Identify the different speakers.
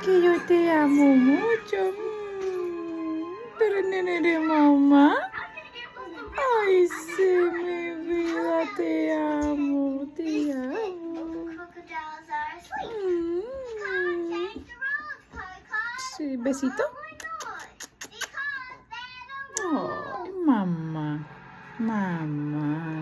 Speaker 1: Que yo te amo mucho. Pero no eres mamá. Ay, sí, mi vida, te amo, te amo. Mm. Sí, besito. Ay, mamá, mamá.